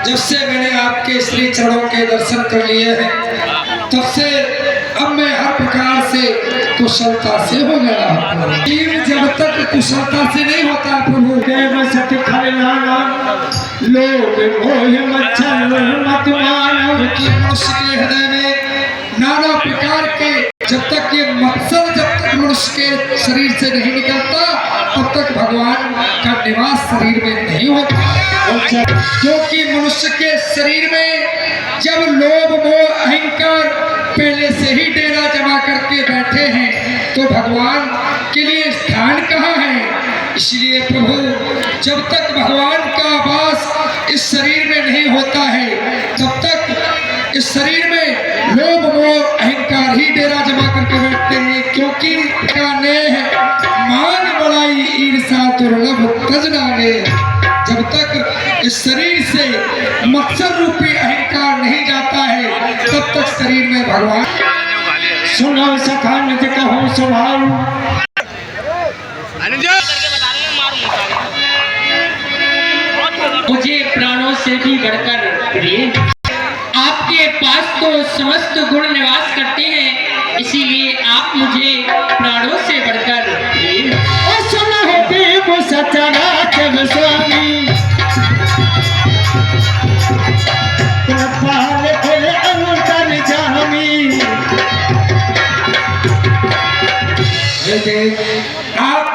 जब से मैंने आपके श्री चरणों के दर्शन कर लिए हैं तब से अब मैं हर प्रकार से कुशलता से हो गया। जब तक कुशलता से नहीं होता प्रभु सत्य खरलाना लोग मोह मच्छर मत मानो कि मनुष्य के हृदय में नाना प्रकार के जब तक ये मत्सर जब तक मनुष्य के शरीर से नहीं निकलता तब तक भगवान का निवास शरीर में नहीं होता। क्योंकि मनुष्य के शरीर में जब लोभ मोह अहंकार पहले से ही डेरा जमा करके बैठे हैं तो भगवान के लिए स्थान कहाँ है। इसलिए प्रभु जब तक भगवान का वास इस शरीर में नहीं होता है तब तक इस शरीर में लोभ मोह अहंकार ही डेरा जमा करके बैठते हैं। क्योंकि का नेह मान बड़ाई ईर्षा दुर्लभ तजनाने, जब तक इस शरीर से मत्सर रूपी अहंकार नहीं जाता है तब तक शरीर में भगवान। सुनो सखा निज कहो स्वभाव मुझे प्राणों से भी बढ़कर प्रिय, आपके पास तो समस्त गुण निवास करते हैं, इसीलिए आप मुझे प्राणों से बढ़कर प्रिय। सुनो देव सचराचर स्वामी कृपाल अंतर जामी। आप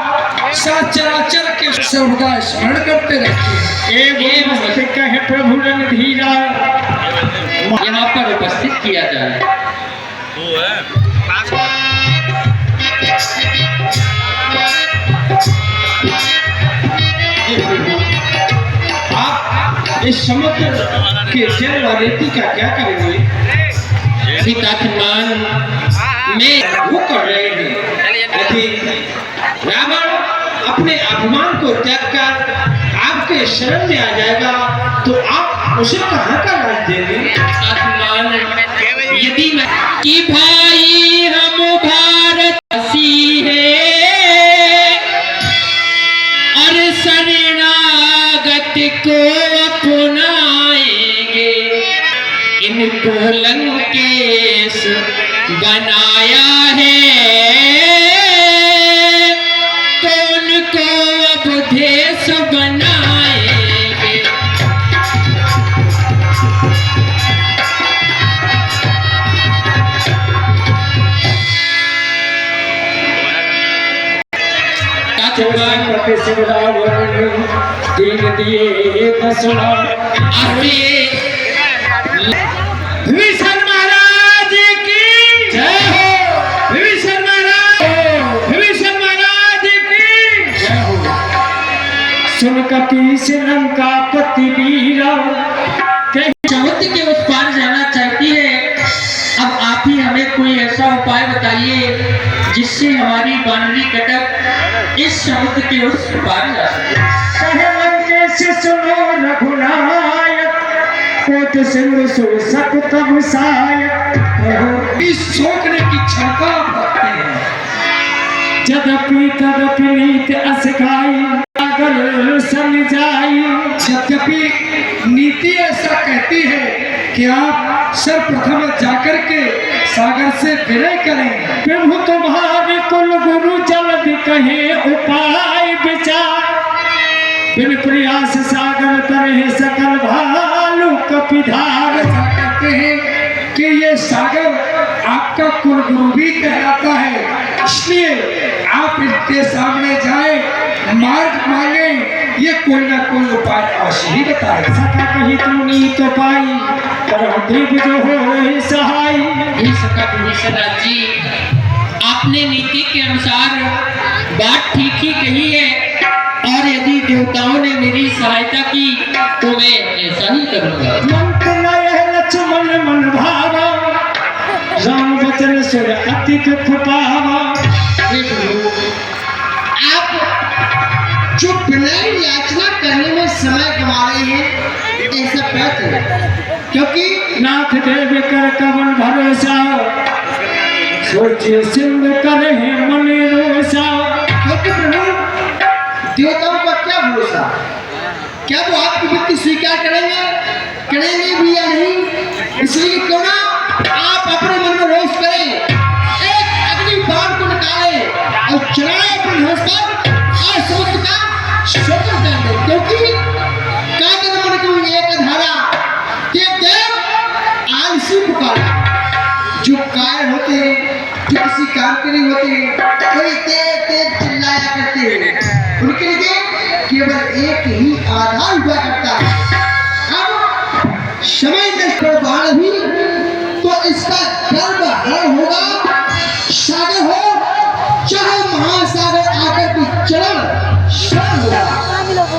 सचराचर के शब्द का स्मरण करते रहते कहे प्रभु रणधीरा यहाँ पर उपस्थित किया जाए। आप इस समुद्र के जल और रेती का क्या करेंगे? सीतात्मान में वो कर रहे हैं। यदि रावण अपने अभिमान को त्याग कर आपके शरण में आ जाएगा तो आप उसे कहाँ का राज देंगे? आत्मान यदि मैं कि भाई हम भारतवासी है और शरणागत को अपनाएंगे, इनको लंकेश बनाया है तो उनको अब देश बनाएंगे। दीन दिए दसना विभीषण महाराज की जय हो, विभीषण महाराज, विभीषण महाराज की जय हो। सुन कपीस लंका पति वीरा समुद्र के उस पार जाना चाहती है। अब आप ही हमें कोई ऐसा उपाय बताइए जिससे हमारी बानरी कटक इस समुद्र के उस पार जा सके। सुनो रघुनायक कोट सिंधु सो सक तब सायक सोचने की क्षमता रखते हैं। जदपि तदपि नीत असखाई अगर सन जाई, यद्यपि नीति ऐसा कहती है कि आप सर्वप्रथम जाकर के सागर से विनय करें। प्रभु तुम्हारे कुल गुरु जल्द कहे उपाय विचार, बिन प्रयास सागर तरह सकल भालू कपिधार। कहते हैं कि ये सागर आपका कुल गुरु भी कहलाता है, इसलिए आप इसके सामने जाए, मार्ग मांगे, ये कोई ना कोई उपाय अवश्य ही बताए। सका कही तू नीत पाई देव जो हो सहाय। सका विभीषण जी, आपने नीति के अनुसार बात ठीक ही कही है और यदि देवताओं ने मेरी सहायता की तो मैं ऐसा ही करूंगा। लक्ष्मण मन भावा राम वचन सुर अति दुख पावा। आप जो विनय याचना करने में समय गवा रहे हैं ऐसा बात है, क्योंकि नाथ देव कर कवन भरोसा सोचिए सिंध करे मन रोसा। क्योंकि प्रभु देवताओं का क्या भरोसा, क्या वो आपकी विनती स्वीकार करेंगे? इसलिए क्यों ना आप अपने मन में रोष करें, एक अग्नि बाण को निकाले और चलाए अपने धनुष पर और समुद्र का शोधन कर दे, क्योंकि कादर मन को एक धारा के देव आलसी पुकारा। जो कायर होते हैं, जो किसी काम के नहीं होते, कोई तेज तेज चिल्लाया करते हैं, उनके लिए केवल एक ही आधार हुआ करता है। अब समय नष्ट बाढ़ भी तो इसका गर्भ हरण होगा, सागर हो चाहे महासागर आकर भी चरण शरण होगा।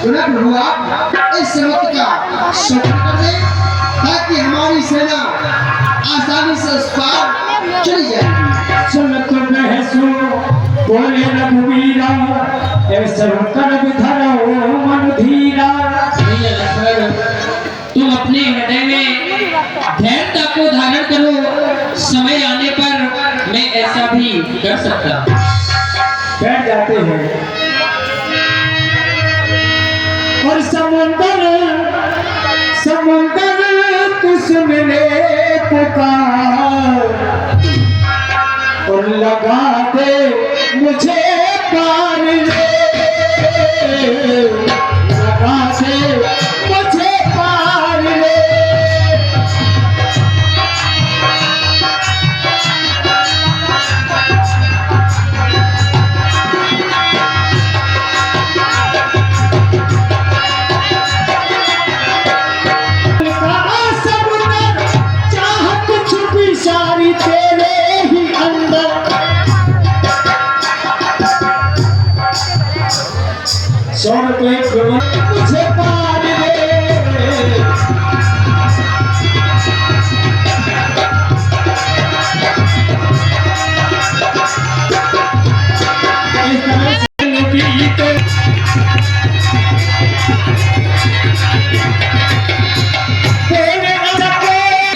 प्रभु आप इस समुद्र का शोधन कर दें ताकि हमारी सेना आसानी से उस पार चली जाएगी। सुनत बहसो बोले रघुवीरा, ऐसा कर धरो मन धीरा। तुम अपने हृदय में धैर्यता को धारण करो, समय आने पर मैं ऐसा भी कर सकता। बैठ जाते हैं और समुंदर तू सुन ले पुकार और लगा दे मुझे पार ले, लगा दे मुझे पार ले। सारी तेरे ही अंदर, सोन कोई मुझे पार ले।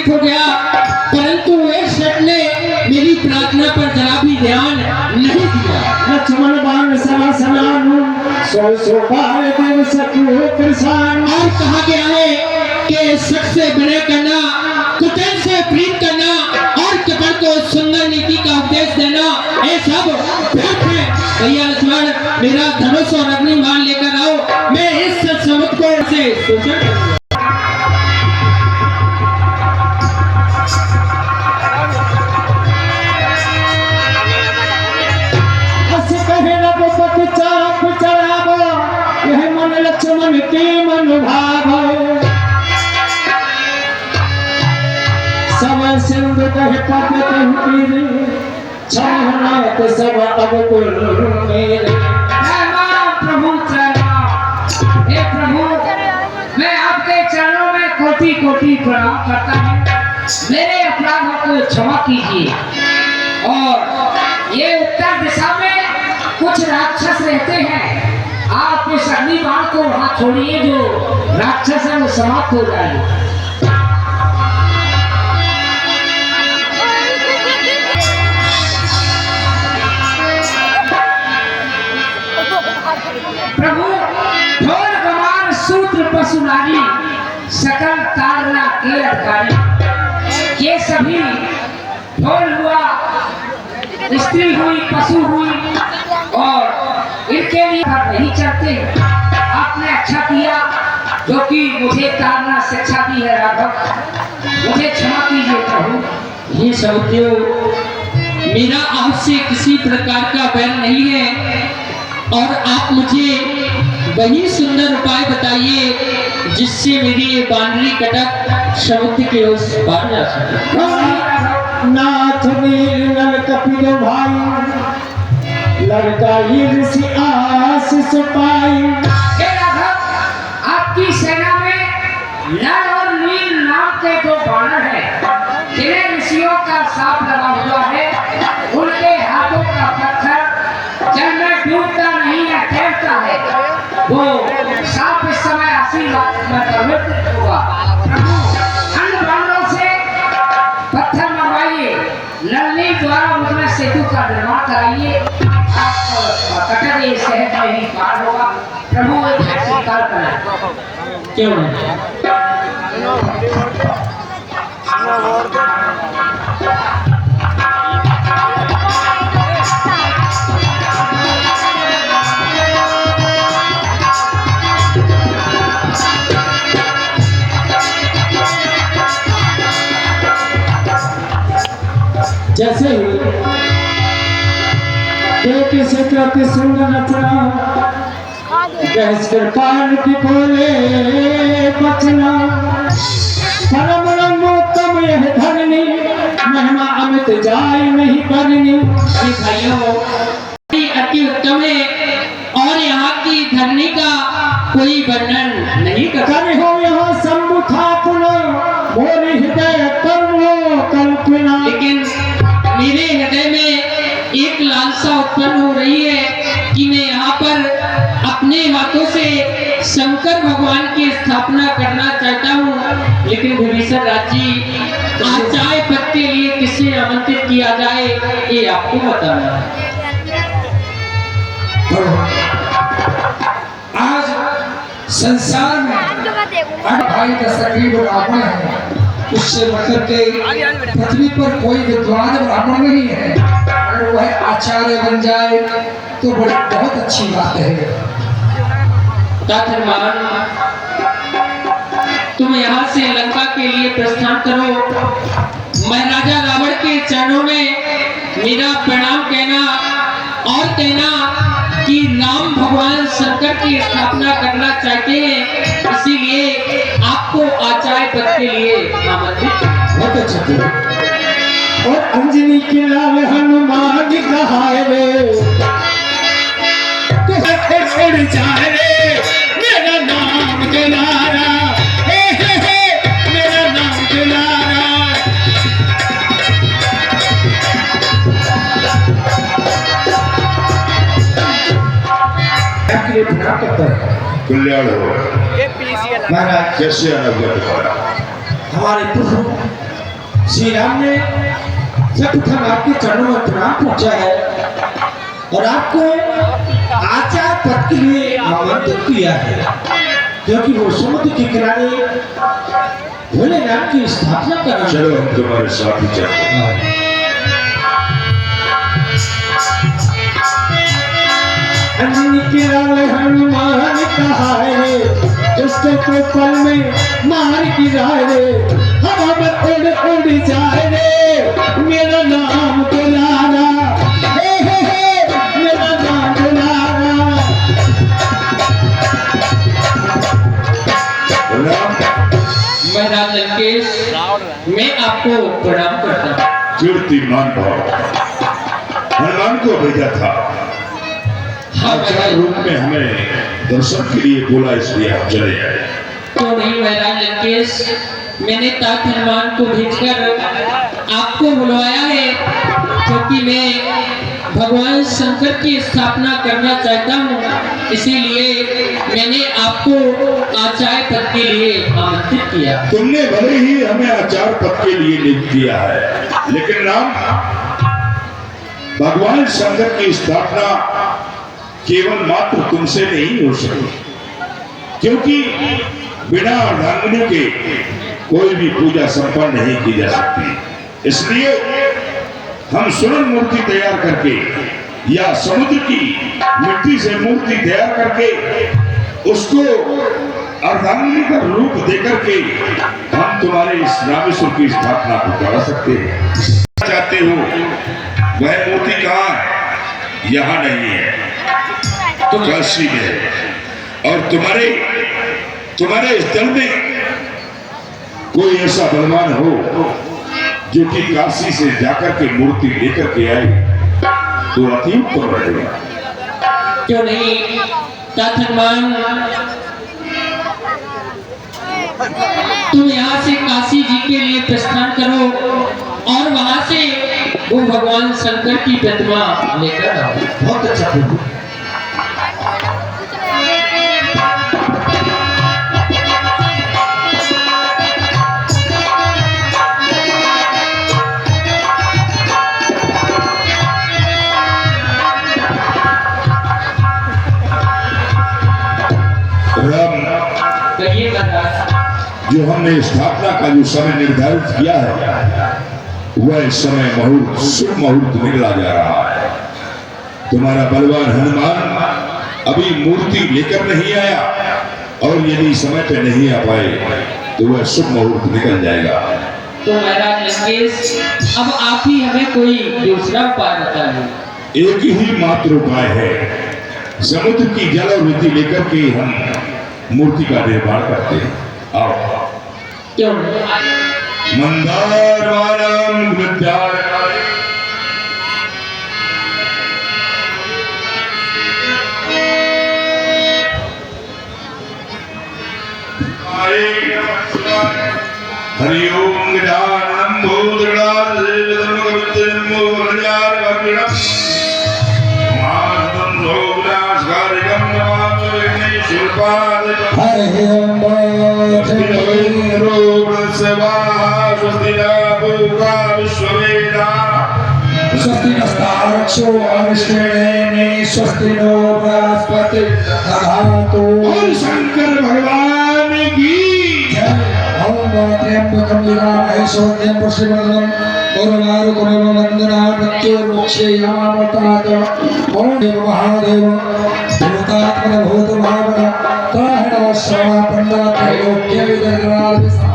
हो गया, परंतु एक शख्स ने मेरी प्रार्थना पर जरा भी ध्यान नहीं दिया। लक्ष्मण बाण समा सनानु, सो बार देव सखु कृष्ण। और कहा गया है कि शख्स से विनय करना, कुटिल से प्रीत करना और कपड़ को सुंदर नीति का उपदेश देना, ये सब व्यर्थ है। भैया लक्ष्मण, मेरा धनुष और अग्नि बाण लेकर आओ, मैं इस समुद्र को से शोषण करूंगा। रघुपति चाप चढ़ावो, यह मन लक्ष्मण के मन भावो। सब सिंधु कह पद कहती, छाहनात सब अवकुल मेरे। प्रभु हे प्रभु, मैं आपके चरणों में कोटि कोटि प्रणाम करता हूँ। मेरे अपराधों को क्षमा कीजिए। और ये उत्तर दिशा में कुछ राक्षस रहते हैं, आप इस अग्नि बाण को वहां छोड़िए, जो राक्षस है वो समाप्त हो जाए। प्रभु, ढोल गवार सूत्र पशु नारी, सकल तारना के अधिकारी, ये सभी ढोल हुआ, स्त्री हुई, पशु हुई, और इनके लिए नहीं चलते। आपने अच्छा किया जो कि मुझे तारना शिक्षा दी है। राघव, मुझे क्षमा कीजिए प्रभु। ये समझो, मेरा आपसे किसी प्रकार का बैर नहीं है, और आप मुझे वही सुंदर उपाय बताइए जिससे मेरी ये बानरी कटक समुद्र के उस पार जा सके। नाथ नील नल कपिल भाई, लड़का ऋषि आशीष पाई। आपकी सेना में नल और नील नाम के दो बानर हैं, जिन्हें ऋषियों का साप लगा हुआ है। उनके हाथों का पत्थर जल में डूबता नहीं है, तैरता है। वो साप इस समय आशीर्वाद में प्रवृत्त होगा। प्रभु, अन्य बानरों से पत्थर मंगवाइए, नलनी द्वारा मुझमें सेतु का निर्माण कराइए। आप कटक ये शहर में ही पार होगा। प्रभु, एक स्वीकार करें। क्यों नहीं? जैसे ही बेटी से कहती सुंदर रचना गैस कर पान की बोले बचना परम रमोत्तम यह धरनी महिमा अमित जाय नहीं करनी। अरे भाइयों, अति उत्तम है और यहाँ की धरनी का कोई वर्णन नहीं कर कर हो यहाँ सम्मुखापना मोरे हृदय करो कल्पना। लेकिन मेरे हृदय में एक लालसा उत्पन्न हो रही है कि मैं यहाँ पर अपने हाथों से शंकर भगवान की स्थापना करना चाहता हूँ। लेकिन विभीषण राज जी, आचार्य पद के लिए किसे आमंत्रित किया जाए ये आपको बताना है। आज संसार में हर भाई का सकीब ब्राह्मण है, उससे बढ़कर के पृथ्वी पर कोई विद्वान ब्राह्मण नहीं है। अगर वह आचार्य बन जाए तो बड़ी बहुत अच्छी बात है। ताथरमान, तुम यहाँ से लंका के लिए प्रस्थान करो। मैं राजा रावण के चरणों में मेरा प्रणाम कहना और कहना कि राम भगवान शंकर की स्थापना करना चाहते हैं, इसीलिए आपको आचार्य पद के लिए आमंत्रित। बहुत अच्छा। और अंजनी के लाल हनुमान कहाए रे जाए रे मेरा नाम दुलारा, हे मेरा नाम दुलारा। कल्याण हो महाराज, कैसे अनुभव हो? हमारे प्रभु श्री राम ने सर्वप्रथम आपके चरणों में प्रणाम पहुंचा है और आपको आचार्य पद के लिए आमंत्रित किया है, क्योंकि वो समुद्र के किनारे भोलेनाथ की स्थापना कर। चलो हम तुम्हारे साथ ही चलते हैं। अंजनी के लाल हनुमान कहाए रे, उसको तो पल में मार गिराए रे, हवा में उड़ उड़ जाए रे मेरा नाम दुलारा, हे मेरा नाम दुलारा। महाराज लंकेश, मैं आपको प्रणाम करता हूँ। कीर्तिमान भाव हनुमान को भेजा था, आचार्य रूप में हमें दर्शन के लिए बोला, इसलिए आप चले आए। तो नहीं महाराज लंकेश, मैंने तात हनुमान को भेजकर आपको बुलवाया है, क्योंकि मैं भगवान शंकर की स्थापना करना चाहता हूँ, इसीलिए मैंने आपको आचार्य पद के लिए आमंत्रित किया। तुमने भले ही हमें आचार्य पद के लिए नियुक्त किया है, लेकिन राम, भगवान शंकर की स्थापना केवल मात्र तुमसे नहीं हो सकी, क्योंकि बिना अर्धांगिनी के कोई भी पूजा संपन्न नहीं की जा सकती। इसलिए हम स्वर्ण मूर्ति तैयार करके या समुद्र की मिट्टी से मूर्ति तैयार करके उसको अर्धांगिनी का रूप देकर के हम तुम्हारे इस रामेश्वर की स्थापना को करा सकते हैं। चाहते हो वह मूर्ति कहाँ है? यहाँ नहीं है, तो काशी में है। और तुम्हारे इस दल में कोई ऐसा बलवान हो जो कि काशी से जाकर के मूर्ति लेकर के आए तो अति उत्तम रहेगा। क्यों नहीं तात हनुमान, तुम यहाँ से काशी जी के लिए प्रस्थान करो और वहां से वो भगवान शंकर की प्रतिमा लेकर आओ। बहुत अच्छा प्रभु। जो हमने स्थापना का जो समय निर्धारित किया है वह समय मुहूर्त शुभ मुहूर्त निकला जा रहा है। तुम्हारा बलवान हनुमान अभी मूर्ति लेकर नहीं आया और यदि समय पे नहीं आ पाए तो वह शुभ मुहूर्त निकल जाएगा। तो महाराज लंकेश अब आप ही हमें कोई दूसरा उपाय बताइए। एक ही मात्र उपाय है, समुद्र की जल और वृत्ति लेकर के हम मूर्ति का निर्माण करते हैं। आओ। क्यों? मंदारवानम विद्यार हरि ओम ज्ञानम भूतगणान देवदम मोहनयार वग्रम मातम रोगनाश कार्यम नमामि शिल्पाद हरि ओम रोग सेवा सुदिना भूका विश्ववेदा स्वस्ति नस्तारक्षो अविष्णुने स्वस्ति नो बृहस्पति दधातु। और शंकर भगवान की ओम त्र्यंबकं यजामहे सुगंधिं पुष्टिवर्धनम् उर्वारुकमिव वन्दनात् मृत्युर्मुक्षे यामामृतात्। ओम देव महादेव भूतात्मन भूतभावन त्राहिणः श्रवणपण्डात्रयोग्यविदग्रादिसा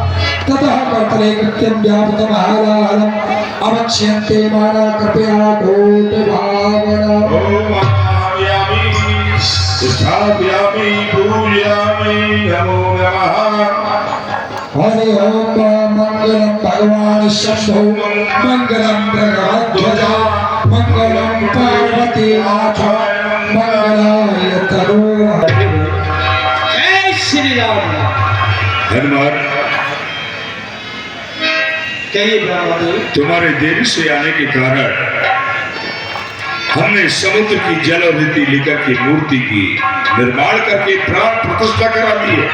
ततः कर्तले कृत्यं व्यापृतमहालाहलम् अवक्ष्यन्ते माना कृपया भूतभावना। ओम आव्यामि स्थाप्यामि पूजयामि नमो नमः। हरि ओम मंगलम भगवान शंभो मंगलम भगवध्वजा मंगलम पार्वती नाथ मंगलाय तरुण। जय श्री राम। धन्यवाद। कहिए ब्रह्मदेव। तुम्हारे देरी से आने के कारण हमने समुद्र की जल और वृत्ति लेकर के मूर्ति की निर्माण करके प्राण प्रतिष्ठा करा दी है।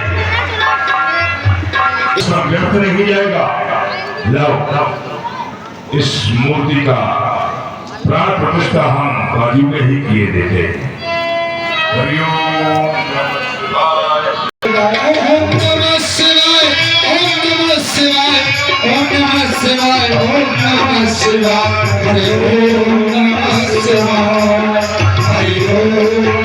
इसमें व्यर्थ नहीं जाएगा। लाओ इस मूर्ति का प्राण प्रतिष्ठा हम बाजू में ही किए देते। हरिओम नमः शिवाय। ओम नमः शिवाय ओम नमः शिवाय ओम नमः शिवाय ओम नमः शिवाय। हरि ओम नमः शिवाय हरि ओम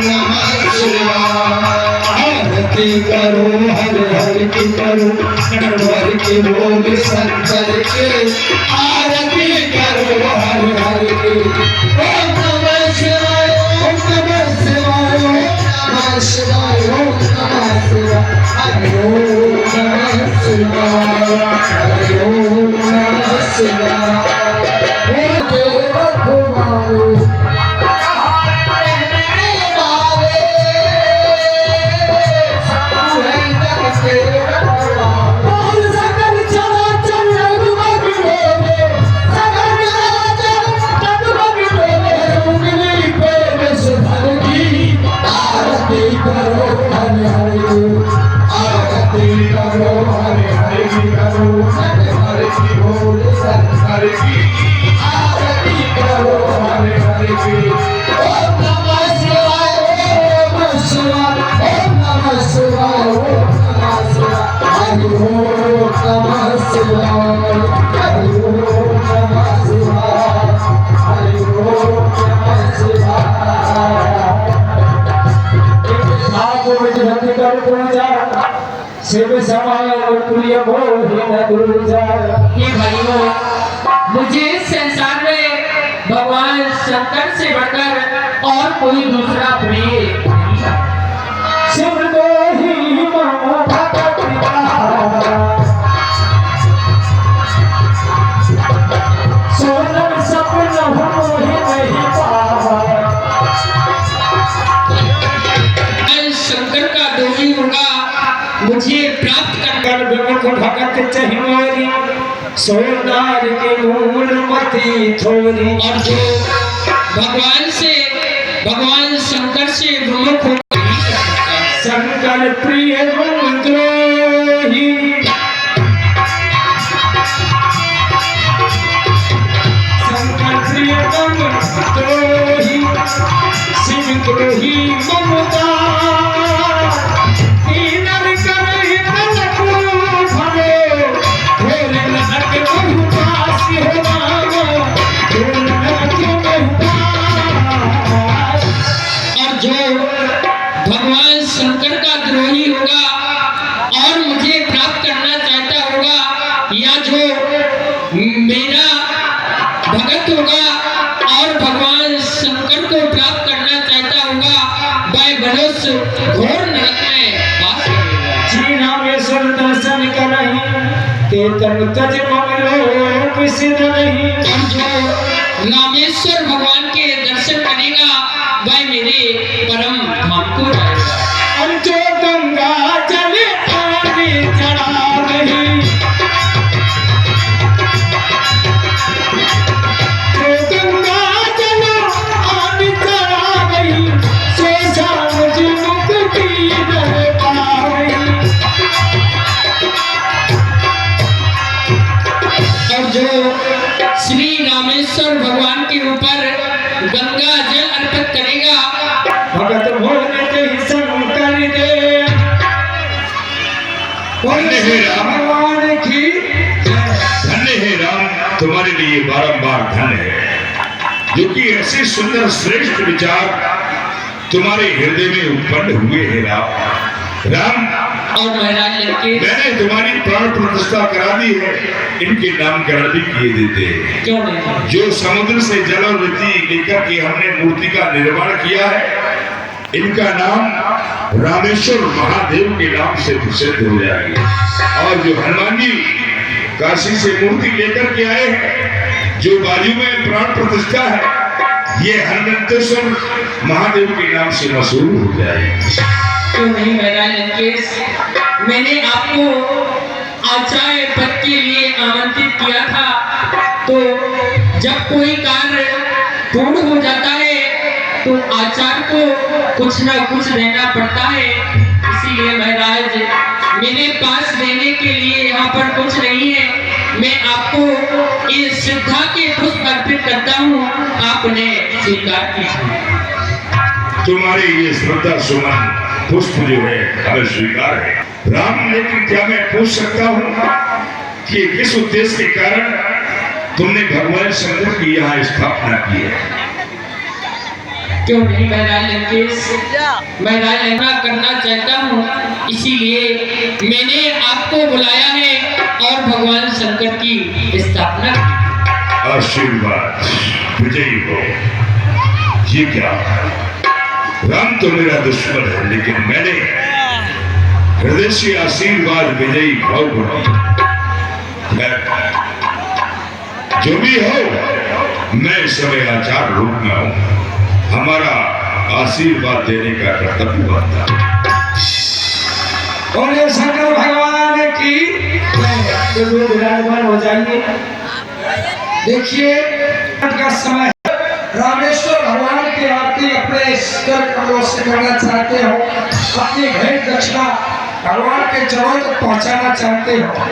नमः शिवाय। आरती करो हर हर की करो नटवर की बोल शंकर के आरती करो हर हर की। ओम नमः शिवाय ओम नमः शिवाय ओम नमः शिवाय ओम नमः शिवाय। हरि ओम नमः शिवाय हरि ओम नमः शिवाय। ओम देव भगवान शिव समाय प्रिय ये भाइयों, मुझे इस संसार में भगवान शंकर से बढ़कर और कोई दूसरा प्रिय नहीं है। शिव को ही भगत सोनम सपन मोहि नहीं पावा। शंकर का दोही होगा मुझे प्राप्त कर विमुख भगत चहिमोरी सोनार के मूल मति थोरी। और जो भगवान शंकर से विमुख हो शंकर प्रिय द्रोही शंकर प्रिय द्रोही शिव द्रोही ममता भगवान शंकर का द्रोही होगा तनु तज मन लोक सिद्ध नहीं। और जो रामेश्वर भगवान के दर्शन करेगा वह मेरे परम धाम को जाएगा। और जो गंगा जल आगे चढ़ा नहीं, जो गंगा जल आगे चढ़ा नहीं, सो समझ मुक्ति दर पावई। और जो श्री रामेश्वर भगवान के ऊपर गंगा जल अर्पित करेगा भगत भोले ते शंकर दे। धन्य हे राम, भगवान की धन्य हे राम, तुम्हारे लिए बारंबार धन्य है जो कि ऐसे सुंदर श्रेष्ठ विचार तुम्हारे हृदय में उत्पन्न हुए हैं राम। और महाराज लंकेश मैंने तुम्हारी प्राण प्रतिष्ठा करा दी है, इनके नामकरण भी किए देते हैं। क्यों नहीं? जो समुद्र से जल और मिट्टी लेकर के हमने मूर्ति का निर्माण किया है, इनका नाम रामेश्वर महादेव के नाम से प्रसिद्ध हो जाएगी। और जो हनुमान जी काशी से मूर्ति लेकर के आए हैं, जो बाजू में प्राण प्रतिष्ठा है, ये हनुमंतेश्वर महादेव के नाम से मशहूर हो जाएगी। क्यों नहीं महाराज लंकेश? मैंने आपको आचार्य पद के लिए आमंत्रित किया था, तो जब कोई कार्य पूर्ण हो जाता है तो आचार्य को कुछ ना कुछ देना पड़ता है। इसीलिए महाराज मेरे पास देने के लिए यहाँ पर कुछ नहीं है। मैं आपको इस श्रद्धा के पुष्प अर्पित करता हूँ, आपने स्वीकार कीजिए। तुम्हारी ये श्रद्धा सुमन पुष्प जो है हमें स्वीकार है राम। लेकिन क्या मैं पूछ सकता हूँ कि किस उद्देश्य के कारण तुमने भगवान शंकर की यहाँ स्थापना की है? क्यों नहीं महाराज लंकेश? मैं राजना करना चाहता हूँ, इसीलिए मैंने आपको बुलाया है और भगवान शंकर की स्थापना की। आशीर्वाद विजयी हो। ये क्या? राम तो मेरा दुश्मन है, लेकिन मैंने हृदय से आशीर्वाद विजयी भाव बना। जो भी हो, मैं इस समय आचार रूप में हूँ। हमारा आशीर्वाद देने का कर्तव्य बनता है। बोले शंकर भगवान की जय। विराजमान हो जाइए। देखिए का समय है। रामेश्वर भगवान की आरती अपने कर कमलों से करना चाहते हो, अपनी भेंट दक्षिणा भगवान के चरणों तक पहुंचाना चाहते हो,